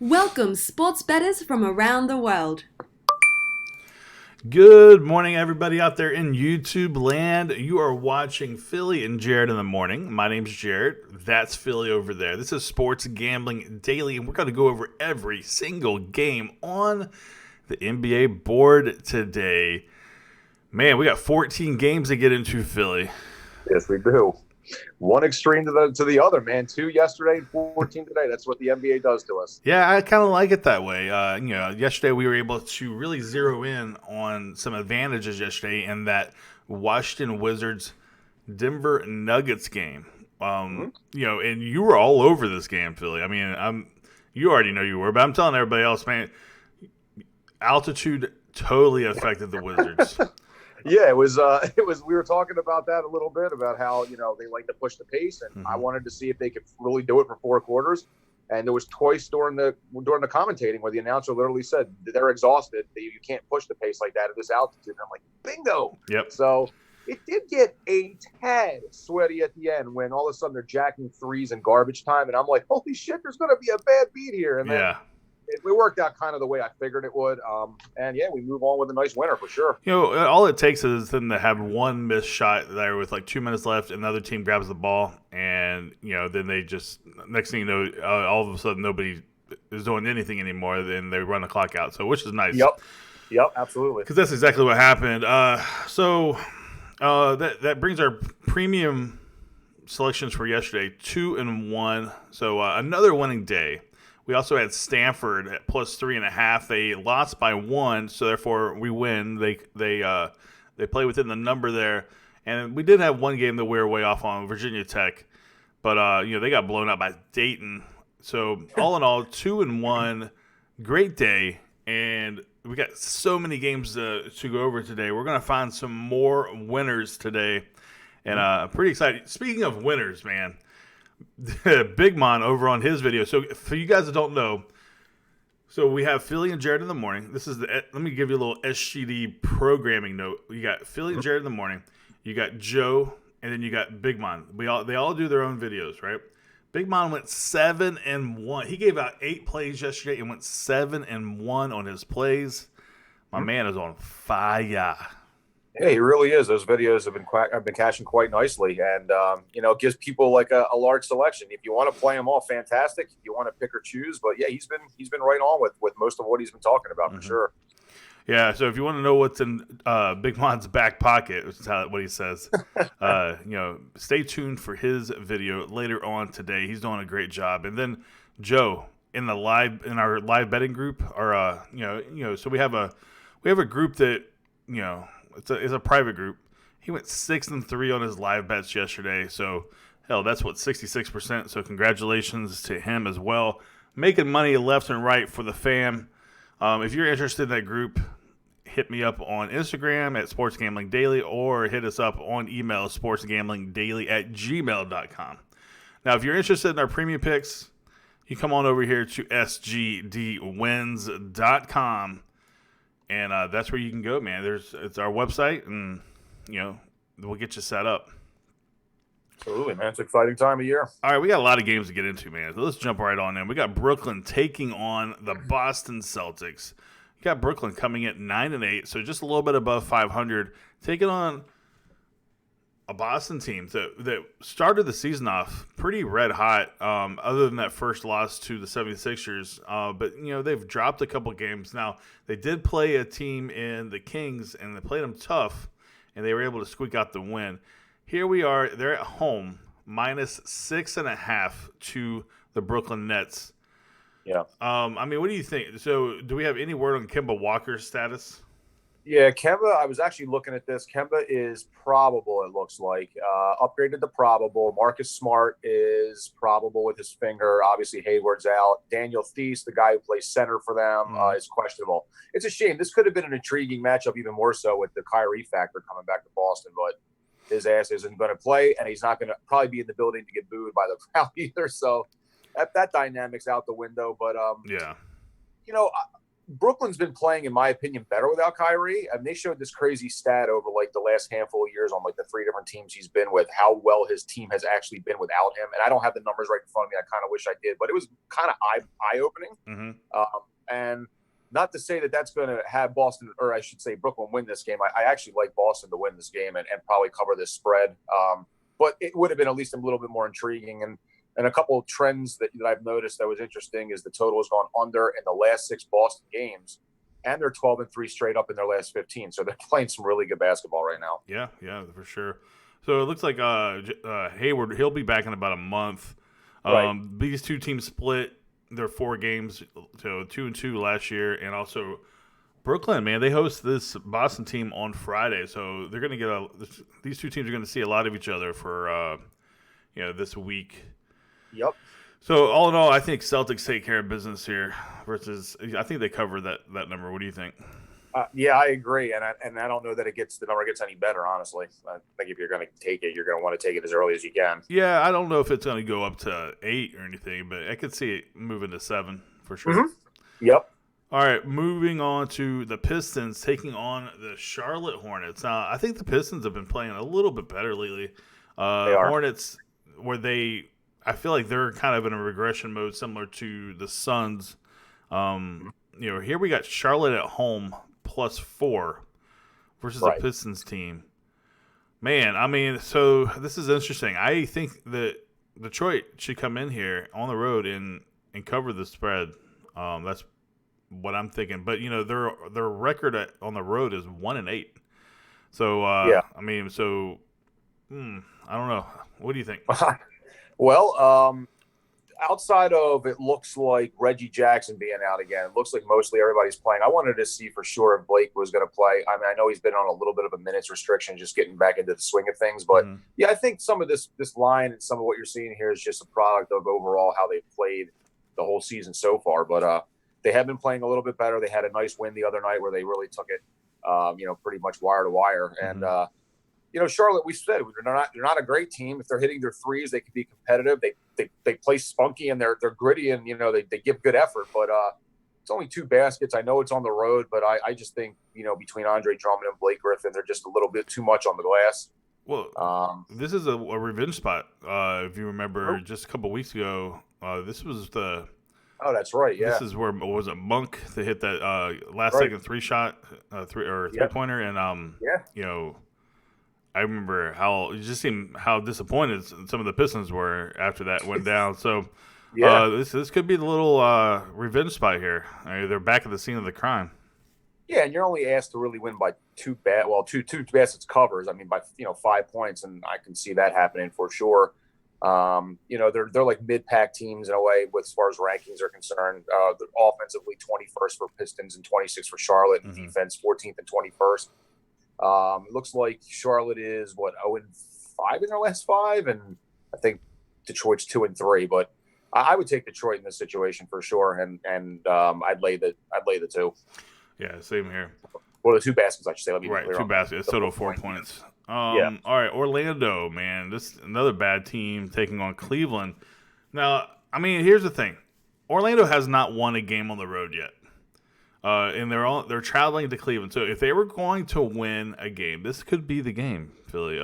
Welcome, sports bettors from around the world. Good morning, everybody out there in YouTube land. You are watching Philly and Jared in the morning. My name's Jared. That's Philly over there. This is Sports Gambling Daily, and we're going to go over every single game on the NBA board today. Man, we got 14 games to get into, Philly. Yes, we do. One extreme to the other, man. 2 yesterday, 14 today. That's what the NBA does to us. Yeah, I kind of like it that way. Yesterday we were able to really zero in on some advantages yesterday in that Washington Wizards Denver Nuggets game. And you were all over this game, Philly. I mean, you already know you were, but I'm telling everybody else, man, altitude totally affected the Wizards. Yeah, it was. We were talking about that a little bit about how they like to push the pace, and I wanted to see if they could really do it for 4 quarters. And there was twice during the commentating where the announcer literally said they're exhausted. You can't push the pace like that at this altitude. And I'm like, bingo. Yep. So it did get a tad sweaty at the end when all of a sudden they're jacking threes in garbage time, and I'm like, holy shit, there's going to be a bad beat here. And then it worked out kind of the way I figured it would. We move on with a nice winner for sure. All it takes is them to have one missed shot there with like 2 minutes left, and another team grabs the ball, and then they just next thing you know, all of a sudden nobody is doing anything anymore. Then they run the clock out, which is nice. Yep, absolutely. Because that's exactly what happened. That brings our premium selections for yesterday 2-1. So another winning day. We also had Stanford at plus 3.5. They lost by 1, so therefore we win. They play within the number there, and we did have one game that we were way off on, Virginia Tech, but they got blown out by Dayton. So all in all, 2-1, great day, and we got so many games to go over today. We're gonna find some more winners today, and I'm pretty excited. Speaking of winners, man. Big Mon over on his video. So for you guys that don't know, so we have Philly and Jared in the morning. Let me give you a little SGD programming note. You got Philly and Jared in the morning. You got Joe, and then you got Big Mon. They all do their own videos, right? Big Mon went 7-1. He gave out 8 plays yesterday and went 7-1 on his plays. My man is on fire. Yeah, he really is. Those videos have been cashing quite nicely, and it gives people like a large selection. If you want to play them all, fantastic. If you want to pick or choose, but yeah, he's been right on with most of what he's been talking about for sure. Yeah, so if you want to know what's in Big Mon's back pocket, which is what he says, stay tuned for his video later on today. He's doing a great job, and then Joe in our live betting group, so we have a group that It's a private group. He went 6-3 on his live bets yesterday. So, hell, that's 66%. So, congratulations to him as well. Making money left and right for the fam. If you're interested in that group, hit me up on Instagram at Sports Gambling Daily or hit us up on email sportsgamblingdaily@gmail.com. Now, if you're interested in our premium picks, you come on over here to sgdwins.com. And that's where you can go, man. It's our website, and we'll get you set up. Absolutely, man. It's an exciting time of year. All right, we got a lot of games to get into, man. So let's jump right on in. We got Brooklyn taking on the Boston Celtics. You got Brooklyn coming at 9-8, so just a little bit above 500, taking on a Boston team that started the season off pretty red hot, other than that first loss to the 76ers. But, they've dropped a couple games. Now, they did play a team in the Kings, and they played them tough, and they were able to squeak out the win. Here we are. They're at home, minus 6.5 to the Brooklyn Nets. Yeah. What do you think? So, do we have any word on Kemba Walker's status? Yeah, Kemba, I was actually looking at this. Kemba is probable, it looks like. Upgraded to probable. Marcus Smart is probable with his finger. Obviously, Hayward's out. Daniel Theis, the guy who plays center for them, is questionable. It's a shame. This could have been an intriguing matchup, even more so with the Kyrie factor coming back to Boston, but his ass isn't going to play, and he's not going to probably be in the building to get booed by the crowd either. So that dynamic's out the window. But, Brooklyn's been playing, in my opinion, better without Kyrie. And they showed this crazy stat over like the last handful of years on like the 3 different teams he's been with, how well his team has actually been without him. And I don't have the numbers right in front of me. I kind of wish I did, but it was kind of eye-opening. And not to say that that's going to have Boston, or I should say Brooklyn, win this game. I actually like Boston to win this game and probably cover this spread. But it would have been at least a little bit more intriguing. And a couple of trends that I've noticed that was interesting is the total has gone under in the last 6 Boston games, and they're 12-3 straight up in their last 15. So they're playing some really good basketball right now. Yeah, for sure. So it looks like Hayward, he'll be back in about a month. Right. These two teams split their 4 games, so 2-2 last year, and also Brooklyn, man, they host this Boston team on Friday, so they're going to get these two teams are going to see a lot of each other for this week. Yep. So all in all, I think Celtics take care of business here. Versus, I think they cover that number. What do you think? Yeah, I agree, and I don't know that the number gets any better. Honestly, I think if you're going to take it, you're going to want to take it as early as you can. Yeah, I don't know if it's going to go up to 8 or anything, but I could see it moving to 7 for sure. Mm-hmm. Yep. All right, moving on to the Pistons taking on the Charlotte Hornets. Now, I think the Pistons have been playing a little bit better lately. They are. Hornets, I feel like they're kind of in a regression mode similar to the Suns. Here we got Charlotte at home +4 versus the Pistons team. Man, I mean, so this is interesting. I think that Detroit should come in here on the road and cover the spread. That's what I'm thinking. But, their record on the road is 1-8. So, I mean, I don't know. What do you think? Well, outside of it looks like Reggie Jackson being out again, it looks like mostly everybody's playing. I wanted to see for sure if Blake was going to play. I mean, I know he's been on a little bit of a minutes restriction, just getting back into the swing of things. But, yeah, I think some of this line and some of what you're seeing here is just a product of overall how they've played the whole season so far. But they have been playing a little bit better. They had a nice win the other night where they really took it, pretty much wire to wire. And, Charlotte, we said they're not a great team. If they're hitting their threes, they can be competitive. They play spunky and they're gritty and they give good effort. But it's only 2 baskets. I know it's on the road, but I just think between Andre Drummond and Blake Griffin, they're just a little bit too much on the glass. Well, this is a revenge spot. If you remember, just a couple weeks ago, this was the. Oh, that's right. Yeah, this is where was it Monk to hit that last second 3-shot, three-pointer, and I remember how it just seemed how disappointed some of the Pistons were after that went down. So, this could be the little revenge spot here. They're back at the scene of the crime. Yeah, and you're only asked to really win by two baskets covers. I mean, by 5 points, and I can see that happening for sure. They're like mid-pack teams in a way, as far as rankings are concerned. They're offensively 21st for Pistons and 26th for Charlotte, and defense 14th and 21st. It looks like Charlotte is 0-5 in their last 5, and I think Detroit's 2-3. But I would take Detroit in this situation for sure, and I'd lay the 2. Yeah, same here. Well, the 2 baskets, I should say. Let me be clear 2 baskets, total 4 points. All right, Orlando, man, this is another bad team taking on Cleveland. Now, I mean, here's the thing: Orlando has not won a game on the road yet. And they're traveling to Cleveland. So if they were going to win a game, this could be the game, Philly.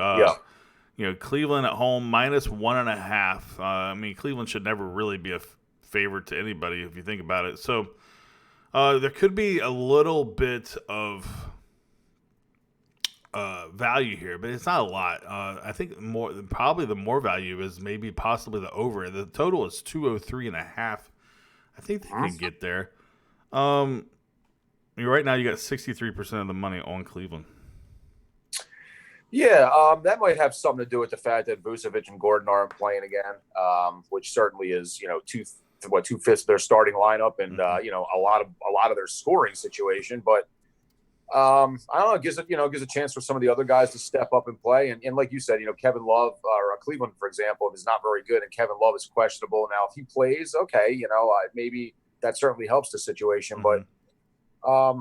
Cleveland at home -1.5. I mean, Cleveland should never really be a favorite to anybody if you think about it. So there could be a little bit of value here, but it's not a lot. I think probably the more value is maybe possibly the over. The total is 203.5. I think they can get there. Right now, you got 63% of the money on Cleveland. Yeah, that might have something to do with the fact that Vucevic and Gordon aren't playing again, which certainly is 2/5 of their starting lineup and a lot of their scoring situation. But I don't know, it gives a chance for some of the other guys to step up and play. And like you said, Kevin Love or Cleveland, for example, is not very good, and Kevin Love is questionable now. If he plays, okay, maybe that certainly helps the situation, but. I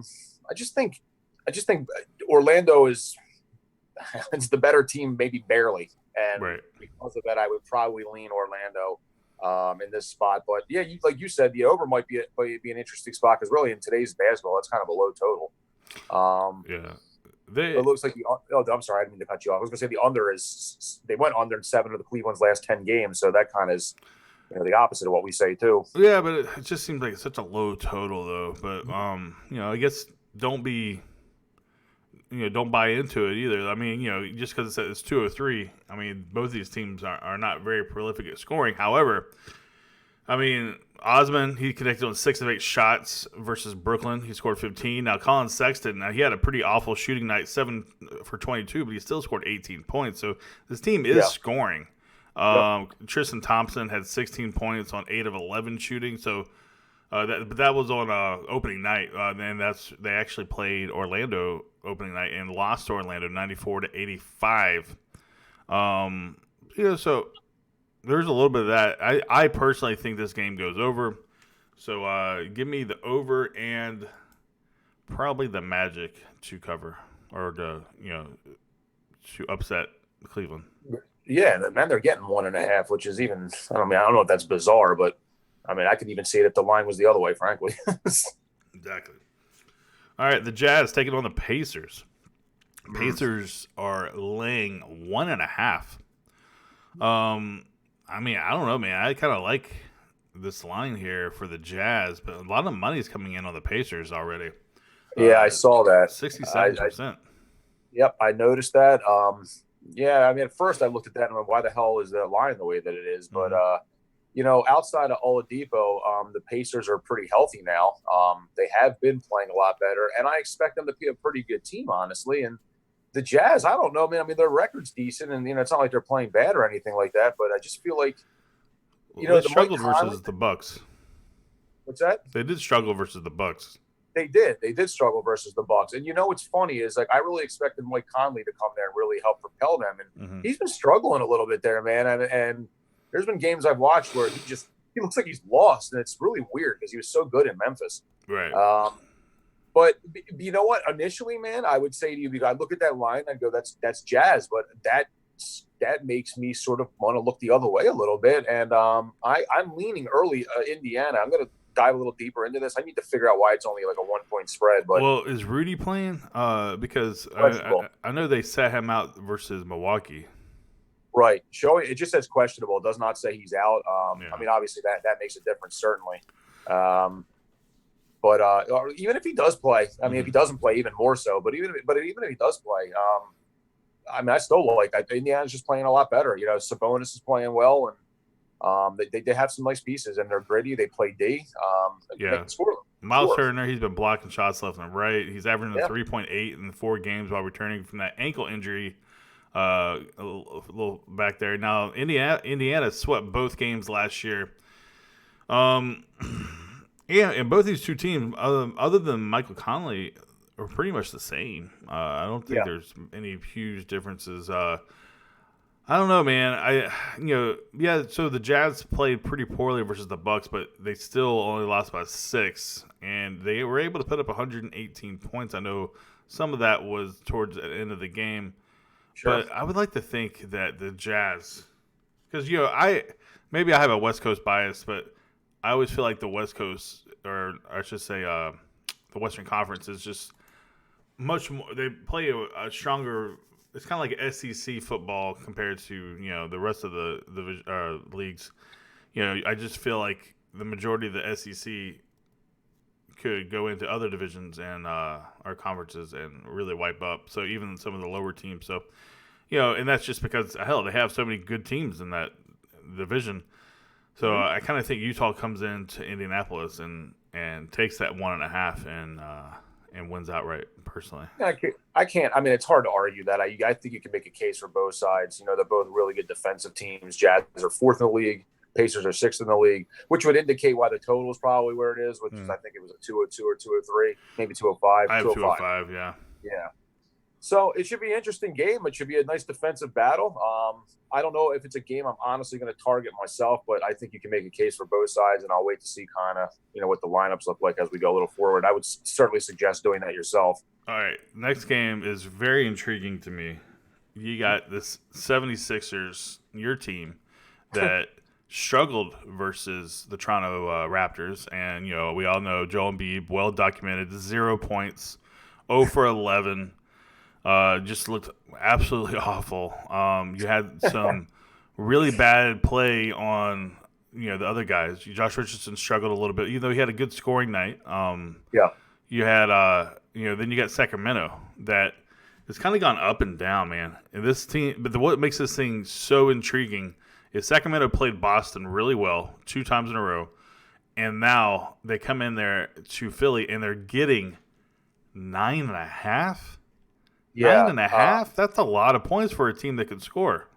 just think Orlando is it's the better team, maybe barely, and because of that, I would probably lean Orlando. in this spot. But yeah, like you said, the over might be an interesting spot because really in today's basketball, that's kind of a low total. Yeah. It looks like I'm sorry, I didn't mean to cut you off. I was going to say the under is they went under in 7 of the Cleveland's last 10 games, so that kind of is the opposite of what we say too. Yeah, but it just seems like it's such a low total though. But I guess don't buy into it either. I mean, just because it's 203, I mean, both these teams are not very prolific at scoring. However, I mean, Osman, he connected on 6 of 8 shots versus Brooklyn. He scored 15. Now, Colin Sexton, he had a pretty awful shooting night, 7 for 22, but he still scored 18 points. So this team is scoring. Tristan Thompson had 16 points on 8 of 11 shooting. So that was on opening night. And they actually played Orlando opening night and lost to Orlando 94-85. So there's a little bit of that. I personally think this game goes over. So give me the over and probably the Magic to cover or to upset Cleveland. Yeah, man, they're getting 1.5, which is even. I don't know if that's bizarre, but I mean, I could even see it if the line was the other way, frankly. Exactly. All right, the Jazz taking on the Pacers. Pacers are laying 1.5. I mean, I don't know, man. I kind of like this line here for the Jazz, but a lot of money's coming in on the Pacers already. Yeah, I saw that. 67%. Yep, I noticed that. Yeah, I mean, at first I looked at that and went, why the hell is that line the way that it is? But, outside of Oladipo, the Pacers are pretty healthy now. They have been playing a lot better, and I expect them to be a pretty good team, honestly. And the Jazz, I don't know, man. I mean, their record's decent, and, it's not like they're playing bad or anything like that, but I just feel like, they struggled versus the Bucks. What's that? They did struggle versus the Bucks. They did struggle versus the Bucks. And what's funny is like I really expected Mike Conley to come there and really help propel them, and he's been struggling a little bit there, man. And there's been games I've watched where he looks like he's lost, and it's really weird because he was so good in Memphis. Right. But you know what? Initially, man, I would say to you, I look at that line and go, that's Jazz, but that makes me sort of want to look the other way a little bit. And I'm leaning early Indiana. I'm going to dive a little deeper into this. I need to figure out why it's only like a 1-point spread. But well, is Rudy playing? Because I know they sat him out versus Milwaukee. Right. It just says questionable. It does not say he's out. I mean, obviously that makes a difference, certainly. But even if he does play, I mean, if he doesn't play, even more so. But even if he does play, I mean, I still like Indiana's just playing a lot better. Sabonis is playing well, and they have some nice pieces, and they're gritty. They play D. Miles Turner, he's been blocking shots left and right. He's averaging 3.8 in 4 games while returning from that ankle injury. A little back there. Now, Indiana swept both games last year. Yeah, and both these two teams, other than Michael Conley, are pretty much the same. I don't think there's any huge differences. I don't know, man. So the Jazz played pretty poorly versus the Bucks, but they still only lost by 6, and they were able to put up 118 points. I know some of that was towards the end of the game. Sure. But I would like to think that the Jazz, because maybe I have a West Coast bias, but I always feel like the West Coast, or I should say, the Western Conference is just much more. They play a stronger. It's kind of like SEC football compared to the rest of the leagues. I just feel like the majority of the SEC could go into other divisions and our conferences and really wipe up. So even some of the lower teams. So and that's just because they have so many good teams in that division. So I kind of think Utah comes into Indianapolis and takes that 1.5 and wins outright. Personally, I can't. I mean, it's hard to argue that. I think you can make a case for both sides. They're both really good defensive teams. Jazz are 4th in the league. Pacers are 6th in the league, which would indicate why the total is probably where it is, which is I think it was a 202 or 203, maybe 205. I have 205. Yeah. So it should be an interesting game. It should be a nice defensive battle. I don't know if it's a game I'm honestly going to target myself, but I think you can make a case for both sides, and I'll wait to see kind of what the lineups look like as we go a little forward. I would certainly suggest doing that yourself. All right, next game is very intriguing to me. You got this 76ers, your team, that struggled versus the Toronto Raptors. And, we all know Joel Embiid, well documented, 0 points, 0 for 11. Just looked absolutely awful. You had some really bad play on, the other guys. Josh Richardson struggled a little bit, even though he had a good scoring night. Yeah. You had, then you got Sacramento that has kind of gone up and down, man. And this team, but what makes this thing so intriguing is Sacramento played Boston really well 2 times in a row, and now they come in there to Philly and they're getting 9.5. Yeah. 9.5. That's a lot of points for a team that can score.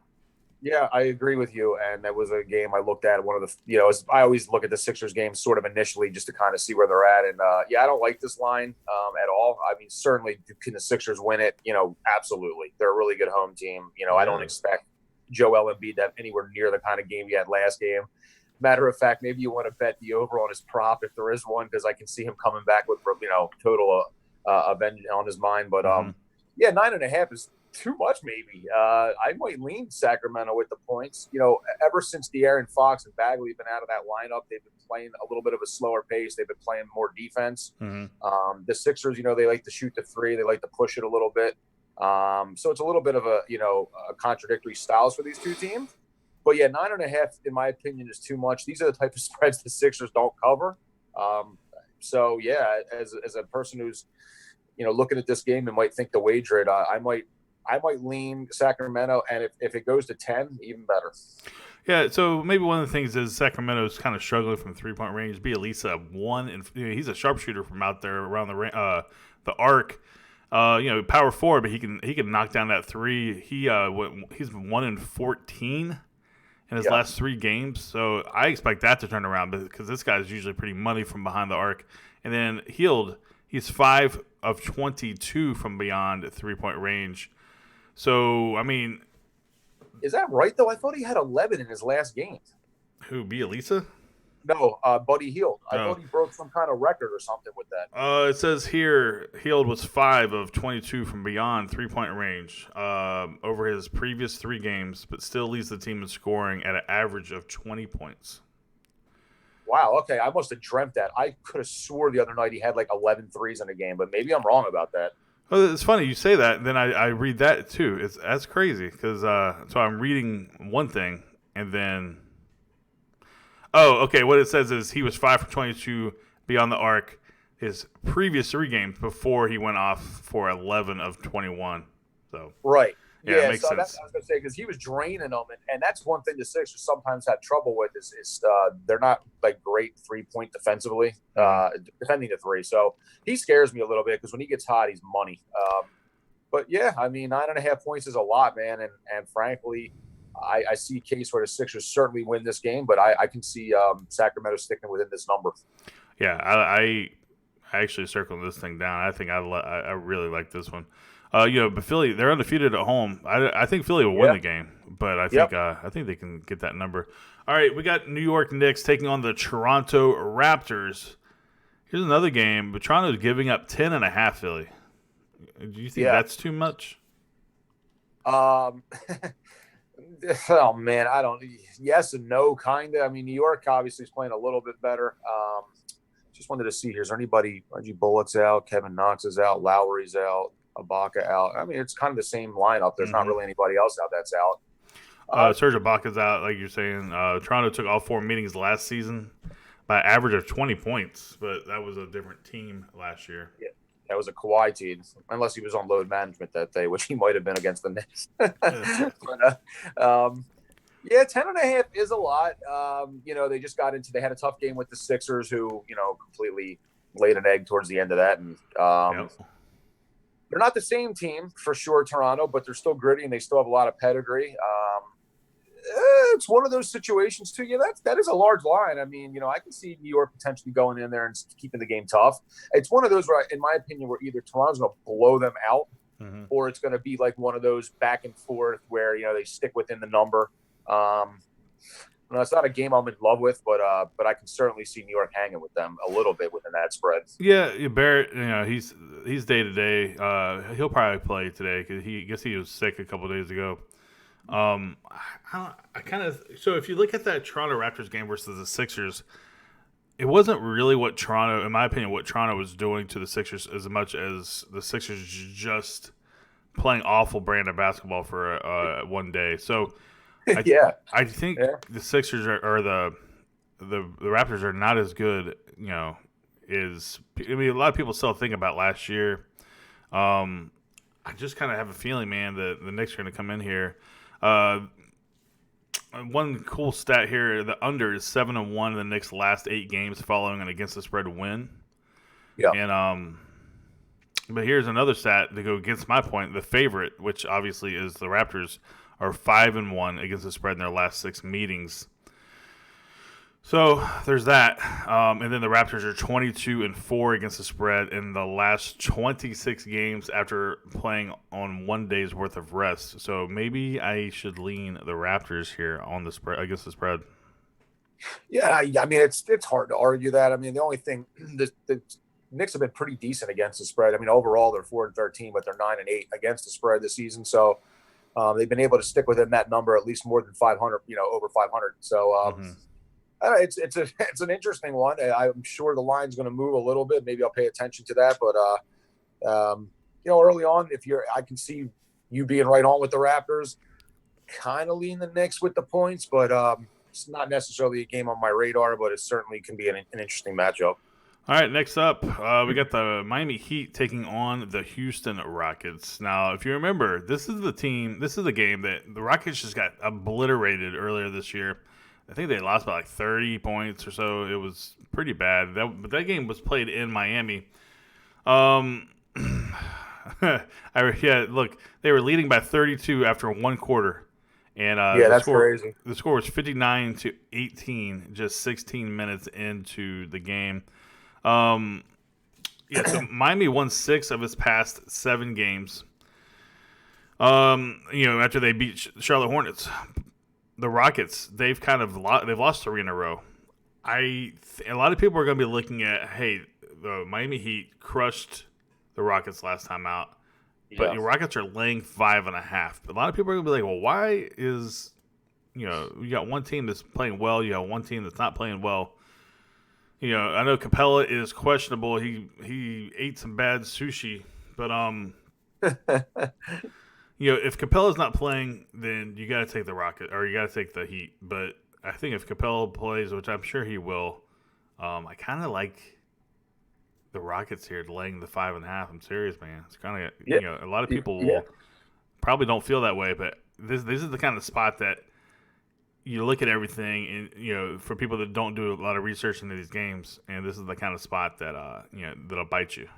Yeah, I agree with you. And that was a game I looked at. One of the, I always look at the Sixers games sort of initially just to kind of see where they're at. And I don't like this line at all. I mean, certainly, can the Sixers win it? Absolutely. They're a really good home team. I don't expect Joel Embiid to have anywhere near the kind of game he had last game. Matter of fact, maybe you want to bet the over on his prop if there is one, because I can see him coming back with total avenge on his mind. But 9.5 is too much, maybe. I might lean Sacramento with the points. Ever since De'Aaron Fox and Bagley have been out of that lineup, they've been playing a little bit of a slower pace. They've been playing more defense. The Sixers, they like to shoot the three. They like to push it a little bit. So it's a little bit of a contradictory styles for these two teams. But 9.5, in my opinion, is too much. These are the type of spreads the Sixers don't cover. As a person who's looking at this game and might think to wager it, I might lean Sacramento, and if it goes to 10, even better. Yeah, so maybe one of the things is Sacramento's kind of struggling from 3-point range. Bielisa he's a sharpshooter from out there around the arc. Power forward, but he can knock down that three. He's been 1 in 14 in his last 3 games, so I expect that to turn around because this guy's usually pretty money from behind the arc. And then Hield, he's 5 of 22 from beyond 3-point range. So, I mean... Is that right, though? I thought he had 11 in his last game. Who, Bielisa? No, Buddy Hield. I thought he broke some kind of record or something with that. It says here, Hield was 5 of 22 from beyond 3-point range over his previous 3 games, but still leads the team in scoring at an average of 20 points. Wow, okay. I must have dreamt that. I could have swore the other night he had like 11 threes in a game, but maybe I'm wrong about that. Well, it's funny you say that, and then I read that too. That's crazy because so I'm reading one thing, and then what it says is he was 5 for 22 beyond the arc his previous 3 games before he went off for 11 of 21. So right. Yeah, it makes sense. That's what I was going to say, because he was draining them, and that's one thing the Sixers sometimes have trouble with is they're not like great 3-point defensively, defending the three. So he scares me a little bit because when he gets hot, he's money. But 9.5 points is a lot, man, and frankly, I see a case where the Sixers certainly win this game, but I can see Sacramento sticking within this number. Yeah, I actually circled this thing down. I think I really like this one. But Philly, they're undefeated at home. I think Philly will win the game, but I think they can get that number. All right, we got New York Knicks taking on the Toronto Raptors. Here's another game, but Toronto's giving up 10.5. Philly. Do you think that's too much? Oh man, I don't. Yes and no, kind of. I mean, New York obviously is playing a little bit better. Just wanted to see here. Is there anybody? Reggie Bullock's out. Kevin Knox is out. Lowry's out. Ibaka out. I mean, it's kind of the same lineup. There's not really anybody else out that's out. Serge Ibaka's out, like you're saying. Toronto took all 4 meetings last season by an average of 20 points, but that was a different team last year. Yeah, that was a Kawhi team, unless he was on load management that day, which he might have been against the Knicks. But, 10.5 is a lot. They just got into. They had a tough game with the Sixers, who completely laid an egg towards the end of that, and they're not the same team for sure, Toronto, but they're still gritty and they still have a lot of pedigree. It's one of those situations too. Yeah, that is a large line. I mean, I can see New York potentially going in there and keeping the game tough. It's one of those where, in my opinion, where either Toronto's going to blow them out, or it's going to be like one of those back and forth where they stick within the number. It's not a game I'm in love with, but I can certainly see New York hanging with them a little bit within that spread. Yeah, Barrett, he's day to day. He'll probably play today because he was sick a couple of days ago. I kind of so if you look at that Toronto Raptors game versus the Sixers, it wasn't really what Toronto, in my opinion, what Toronto was doing to the Sixers as much as the Sixers just playing awful brand of basketball for one day. So I Yeah. I think Yeah. the Sixers or the Raptors are not as good. I mean, a lot of people still think about last year. I just kind of have a feeling, man, that the Knicks are going to come in here. Uh, One cool stat here: the under is 7-1 in the Knicks' last 8 games following an against the spread win. Yeah. And but here's another stat to go against my point: the favorite, which obviously is the Raptors, are 5-1 against the spread in their last 6 meetings. So there's that, and then the Raptors are 22-4 against the spread in the last 26 games after playing on 1 day's worth of rest. So maybe I should lean the Raptors here on the spread against the spread. Yeah. I mean, it's hard to argue that. I mean, the only thing the Knicks have been pretty decent against the spread. I mean, overall they're 4-13, but they're 9-8 against the spread this season. So they've been able to stick within that number at least more than 500. Over 500. So. It's an interesting one. I'm sure the line's going to move a little bit. Maybe I'll pay attention to that. But early on, I can see you being right on with the Raptors. Kind of lean the Knicks with the points, but it's not necessarily a game on my radar. But it certainly can be an interesting matchup. All right, next up, we got the Miami Heat taking on the Houston Rockets. Now, if you remember, this is the game that the Rockets just got obliterated earlier this year. I think they lost by like 30 points or so. It was pretty bad. But that game was played in Miami. Look, they were leading by 32 after 1 quarter. And that's crazy. The score was 59-18, just 16 minutes into the game. So Miami won 6 of its past 7 games. After they beat Charlotte Hornets. The Rockets, they've lost 3 in a row. A lot of people are going to be looking at, hey, the Miami Heat crushed the Rockets last time out, but your Rockets are laying 5.5. A lot of people are going to be like, well, why is you got one team that's playing well, you got one team that's not playing well. I know Capella is questionable. He ate some bad sushi, but if Capella's not playing, then you got to take the Rocket or you got to take the Heat. But I think if Capella plays, which I'm sure he will, I kind of like the Rockets here laying the 5.5. I'm serious, man. It's kind of a lot of people will probably don't feel that way, but this is the kind of spot that you look at everything, and for people that don't do a lot of research into these games, and this is the kind of spot that that'll bite you.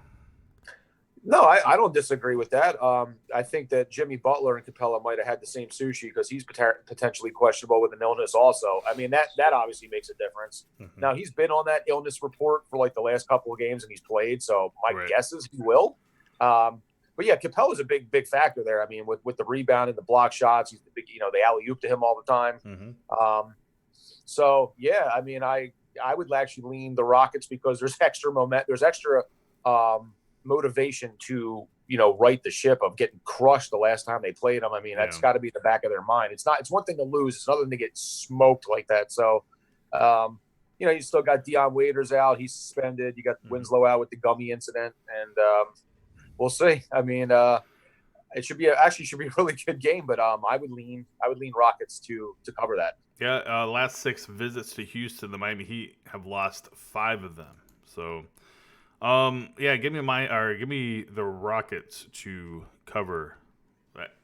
No, I don't disagree with that. I think that Jimmy Butler and Capella might have had the same sushi because he's potentially questionable with an illness also. I mean, that obviously makes a difference. Mm-hmm. Now, he's been on that illness report for like the last couple of games and he's played, so my guess is he will. But yeah, Capella's a big factor there. I mean, with the rebound and the block shots, he's the big, they alley-oop to him all the time. Mm-hmm. So, yeah, I mean, I would actually lean the Rockets because there's extra motivation to right the ship of getting crushed the last time they played them. I mean, that's got to be in the back of their mind. It's one thing to lose, it's another thing to get smoked like that. So you still got Deion Waiters out, he's suspended, you got Winslow out with the gummy incident, and we'll see. I mean, it should be a really good game, but I would lean Rockets to cover that. Last 6 visits to Houston, the Miami Heat have lost 5 of them. So give me the Rockets to cover.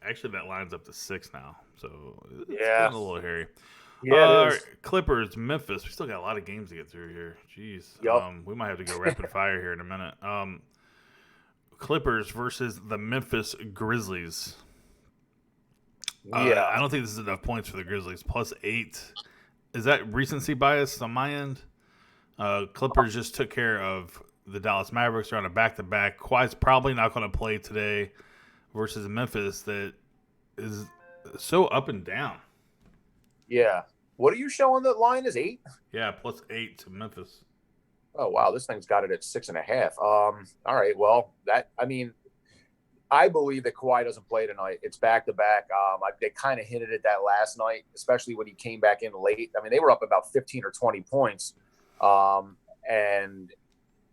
Actually, that lines up to 6 now, so it's getting a little hairy. Yeah, Clippers, Memphis. We still got a lot of games to get through here. Jeez, we might have to go rapid fire here in a minute. Clippers versus the Memphis Grizzlies. I don't think this is enough points for the Grizzlies. +8. Is that recency bias on my end? Clippers just took care of the Dallas Mavericks. Are on a back-to-back. Kawhi's probably not going to play today versus Memphis that is so up and down. Yeah. What are you showing the line is 8? Yeah, +8 to Memphis. Oh, wow. This thing's got it at 6.5. All right. Well, I believe that Kawhi doesn't play tonight. It's back-to-back. They kind of hinted at that last night, especially when he came back in late. I mean, they were up about 15 or 20 points, and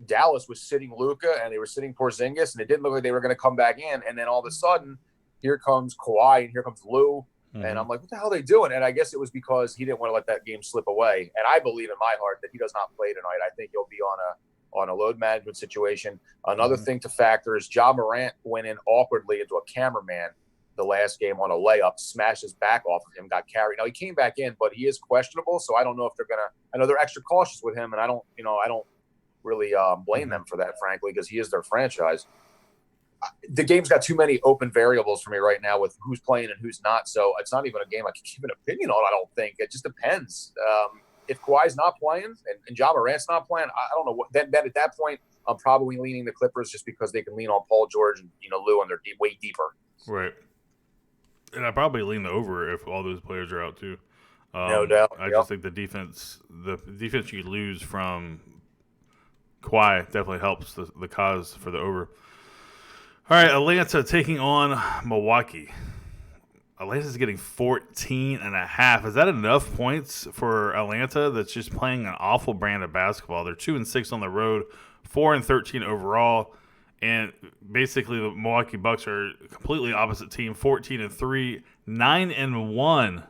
Dallas was sitting Luka and they were sitting Porzingis, and it didn't look like they were going to come back in. And then all of a sudden, here comes Kawhi and here comes Lou. Mm-hmm. And I'm like, what the hell are they doing? And I guess it was because he didn't want to let that game slip away. And I believe in my heart that he does not play tonight. I think he'll be on a load management situation. Another thing to factor is Ja Morant went in awkwardly into a cameraman the last game on a layup, smashed his back off of him, got carried. Now he came back in, but he is questionable. So I don't know if they're gonna. I know they're extra cautious with him, and I don't really blame them for that, frankly, because he is their franchise. The game's got too many open variables for me right now with who's playing and who's not. So it's not even a game I can give an opinion on. I don't think it just depends. If Kawhi's not playing and Ja Morant's not playing, I don't know what. Then at that point, I'm probably leaning the Clippers just because they can lean on Paul George and Lou, and they're way deeper. Right. And I probably lean the over if all those players are out too. No doubt. I just think the defense you lose from Kawhi definitely helps the cause for the over. All right, Atlanta taking on Milwaukee. Atlanta's getting 14.5. Is that enough points for Atlanta that's just playing an awful brand of basketball? They're 2-6 on the road, 4-13 overall. And basically the Milwaukee Bucks are a completely opposite team, 14-3, 9-1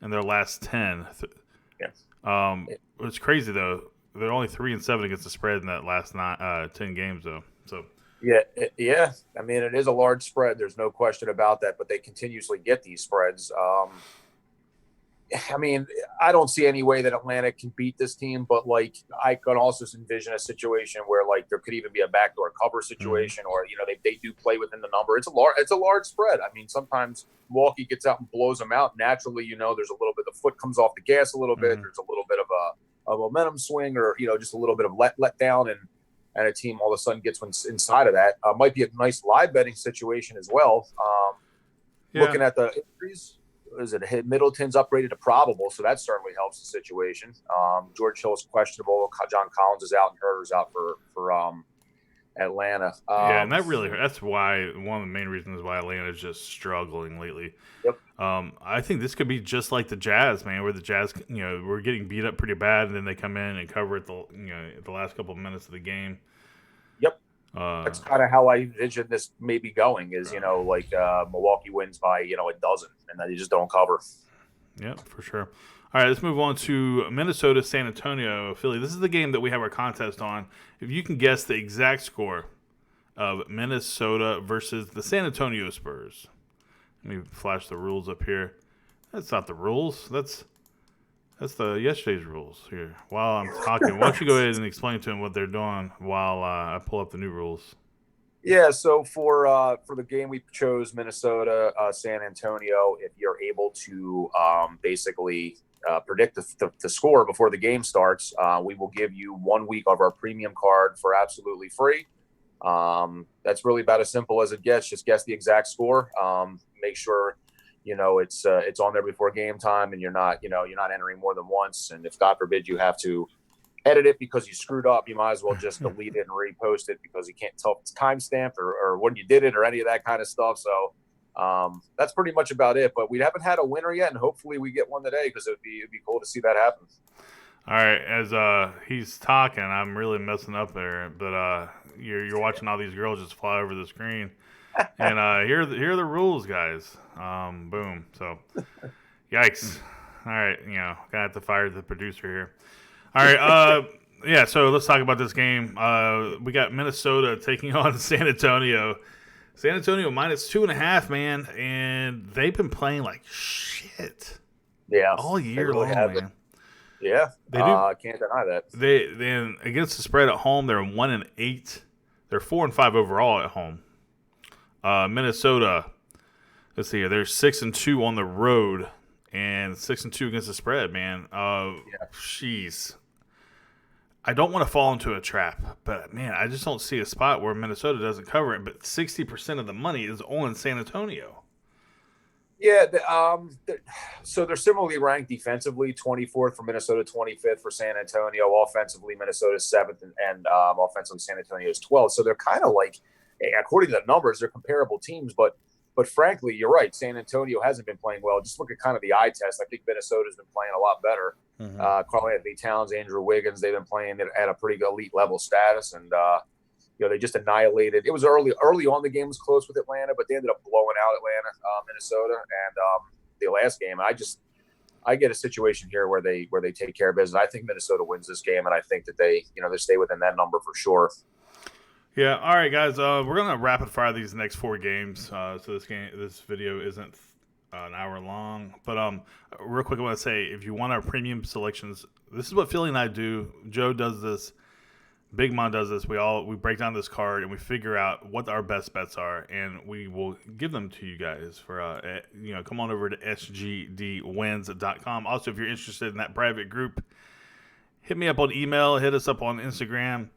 in their last 10. Yes. It's crazy though. They're only 3-7 against the spread in that last 10 games though. So yeah. I mean, it is a large spread. There's no question about that. But they continuously get these spreads. I mean, I don't see any way that Atlanta can beat this team. But I could also envision a situation where there could even be a backdoor cover situation, or they do play within the number. It's a large spread. I mean, sometimes Milwaukee gets out and blows them out. Naturally, there's a little bit. The foot comes off the gas a little bit. There's a little bit of a momentum swing, or just a little bit of let down, and a team all of a sudden gets inside of that. Might be a nice live betting situation as well. Looking at the injuries, Middleton's upgraded to probable, so that certainly helps the situation. George Hill's questionable. John Collins is out, and Herter's out for Atlanta. And that's why one of the main reasons why Atlanta is just struggling lately. Yep. I think this could be just like the Jazz, man, where the Jazz, were getting beat up pretty bad, and then they come in and cover it the last couple of minutes of the game. Yep. That's kind of how I envision this maybe going. Is Milwaukee wins by a dozen, and then they just don't cover. Yep, for sure. All right, let's move on to Minnesota, San Antonio, Philly. This is the game that we have our contest on. If you can guess the exact score of Minnesota versus the San Antonio Spurs. Let me flash the rules up here. That's not the rules. That's the yesterday's rules here. While I'm talking, why don't you go ahead and explain to them what they're doing while I pull up the new rules. Yeah, so for the game we chose Minnesota, San Antonio. If you're able to basically predict the score before the game starts, we will give you 1 week of our premium card for absolutely free. That's really about as simple as it gets. Just guess the exact score. Make sure it's on there before game time, and you're not entering more than once. And if God forbid you have to edit it because you screwed up, you might as well just delete it and repost it because you can't tell if it's timestamped or when you did it or any of that kind of stuff. So that's pretty much about it. But we haven't had a winner yet, and hopefully we get one today because it'd be cool to see that happen. All right, as he's talking, I'm really messing up there, but you're watching all these girls just fly over the screen, and here are the rules, guys. Boom. So, yikes. All right, gonna have to fire the producer here. All right, yeah. So let's talk about this game. We got Minnesota taking on San Antonio. San Antonio minus 2.5, man, and they've been playing like shit. Yeah, all year long, man. Yeah, they do. I can't deny that. They against the spread at home, they're 1-8. They're 4-5 overall at home. Minnesota, let's see here, they're 6-2 on the road and 6-2 against the spread. Man, jeez. I don't want to fall into a trap, but man, I just don't see a spot where Minnesota doesn't cover it. But 60% of the money is on San Antonio. Yeah, so they're similarly ranked defensively, 24th for Minnesota, 25th for San Antonio. Offensively, Minnesota's 7th, and offensively, San Antonio is 12th. So they're kind of like according to the numbers, they're comparable teams. But frankly, you're right. San Antonio hasn't been playing well. Just look at kind of the eye test. I think Minnesota's been playing a lot better. Karl Anthony Towns, Andrew Wiggins, they've been playing at a pretty elite level status. And, they just annihilated. It was early on. The game was close with Atlanta, but they ended up blowing out Atlanta, Minnesota, and the last game. I get a situation here where they take care of business. I think Minnesota wins this game, and I think that they stay within that number for sure. Yeah. All right, guys. We're gonna rapid fire these next 4 games. So this video isn't an hour long, but real quick, I want to say if you want our premium selections, this is what Philly and I do. Joe does this. Big Mon does this. We break down this card and we figure out what our best bets are, and we will give them to you guys for come on over to sgdwins.com. Also, if you're interested in that private group, hit me up on email, hit us up on Instagram.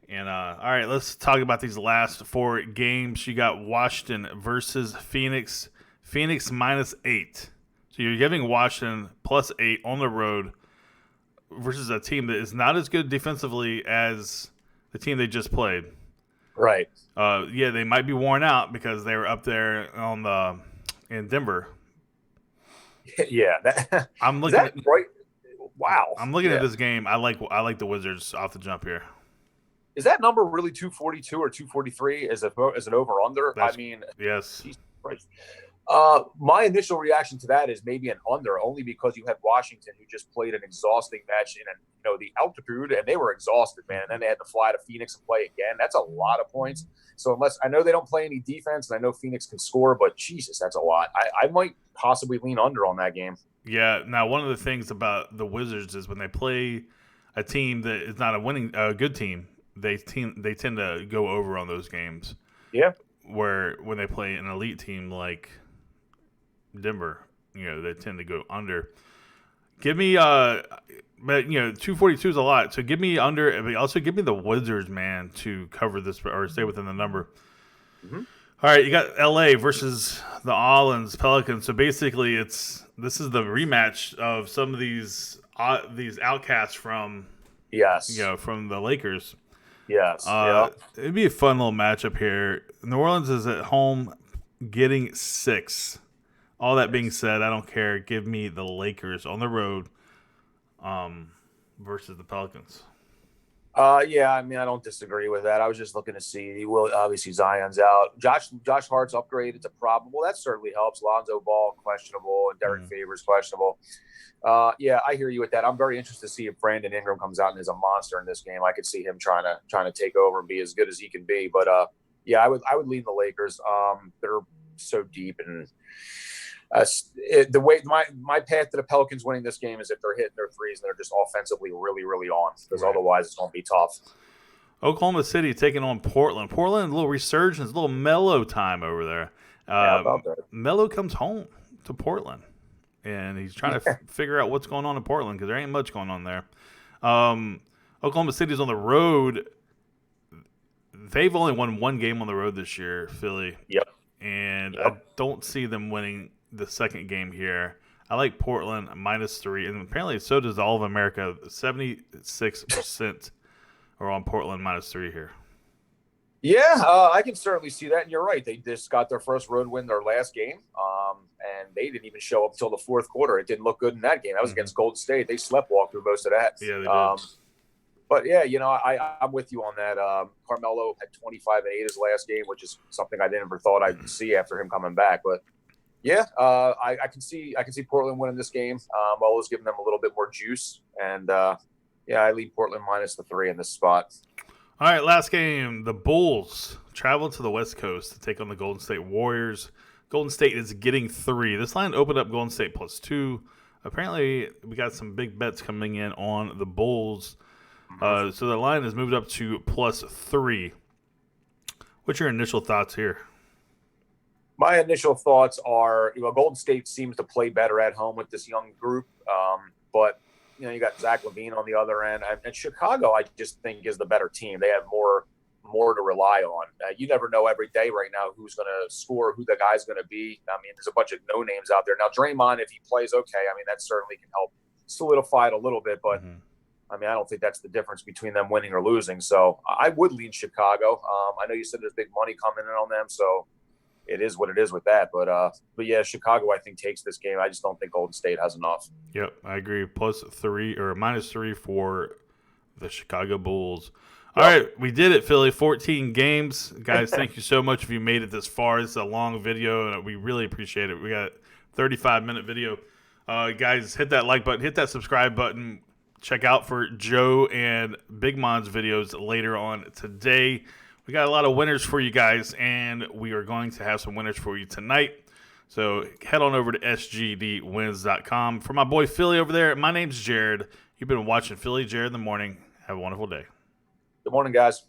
And all right, let's talk about these last 4 games. You got Washington versus Phoenix. Phoenix -8. So you're giving Washington +8 on the road versus a team that is not as good defensively as the team they just played. Right. Yeah, they might be worn out because they were up there in Denver. Yeah. I'm looking at right. Wow. I'm looking at this game. I like the Wizards off the jump here. Is that number really 242 or 243 as an over-under? Yes. Jesus Christ. My initial reaction to that is maybe an under, only because you had Washington, who just played an exhausting match in the altitude, and they were exhausted, man. And then they had to fly to Phoenix and play again. That's a lot of points. So unless I know they don't play any defense, and I know Phoenix can score, but Jesus, that's a lot. I might possibly lean under on that game. Yeah. Now, one of the things about the Wizards is when they play a team that is not a good team, they tend to go over on those games. Yeah. Where when they play an elite team like Denver, they tend to go under. Give me, but 242 is a lot. So give me under, but also give me the Wizards, man, to cover this or stay within the number. Mm-hmm. All right, you got LA versus the Orleans Pelicans. So basically, this is the rematch of some of these outcasts from from the Lakers. Yes. It'd be a fun little matchup here. New Orleans is at home getting 6. All that being said, I don't care. Give me the Lakers on the road versus the Pelicans. Yeah, I don't disagree with that. I was just looking to see. Obviously Zion's out. Josh Hart's upgraded to probable. That certainly helps. Lonzo Ball questionable, and Derek Favors questionable. Yeah, I hear you with that. I'm very interested to see if Brandon Ingram comes out and is a monster in this game. I could see him trying to take over and be as good as he can be. But yeah, I would lean the Lakers. They're so deep, and the way my path to the Pelicans winning this game is if they're hitting their threes and they're just offensively really, really on, because otherwise it's going to be tough. Oklahoma City taking on Portland. Portland, a little resurgence, a little Melo time over there. Yeah, about that. Melo comes home to Portland, and he's trying to figure out what's going on in Portland because there ain't much going on there. Oklahoma City's on the road. They've only won 1 game on the road this year, Philly. Yep. And I don't see them winning the second game here. I like Portland -3, and apparently so does all of America. 76% are on Portland -3 here. Yeah, I can certainly see that, and you're right. They just got their first road win their last game, and they didn't even show up until the fourth quarter. It didn't look good in that game. That was against Golden State. They sleptwalked through most of that. Yeah, they did. But yeah, I'm with you on that. Carmelo had 25 and 8 his last game, which is something I never thought I'd see after him coming back. But yeah, I can see Portland winning this game. Melo's giving them a little bit more juice, and yeah, I lead Portland -3 in this spot. All right, last game. The Bulls travel to the West Coast to take on the Golden State Warriors. Golden State is getting 3. This line opened up Golden State +2. Apparently, we got some big bets coming in on the Bulls. So the line has moved up to +3. What's your initial thoughts here? My initial thoughts are, Golden State seems to play better at home with this young group. But, you got Zach LaVine on the other end. And Chicago, I just think, is the better team. They have more to rely on. You never know every day right now who's going to score, who the guy's going to be. There's a bunch of no names out there. Now, Draymond, if he plays okay, that certainly can help solidify it a little bit. But I mean, I don't think that's the difference between them winning or losing. So I would lean Chicago. I know you said there's big money coming in on them, so it is what it is with that. But yeah, Chicago, I think, takes this game. I just don't think Golden State has enough. Yep, I agree. +3 or -3 for the Chicago Bulls. All right, we did it, Philly. 14 games. Guys, thank you so much if you made it this far. It's a long video, and we really appreciate it. We got a 35-minute video. Guys, hit that like button. Hit that subscribe button. Check out for Joe and Big Mon's videos later on today. We got a lot of winners for you guys, and we are going to have some winners for you tonight. So head on over to sgdwins.com. For my boy Philly over there, my name's Jared. You've been watching Philly Jared in the Morning. Have a wonderful day. Good morning, guys.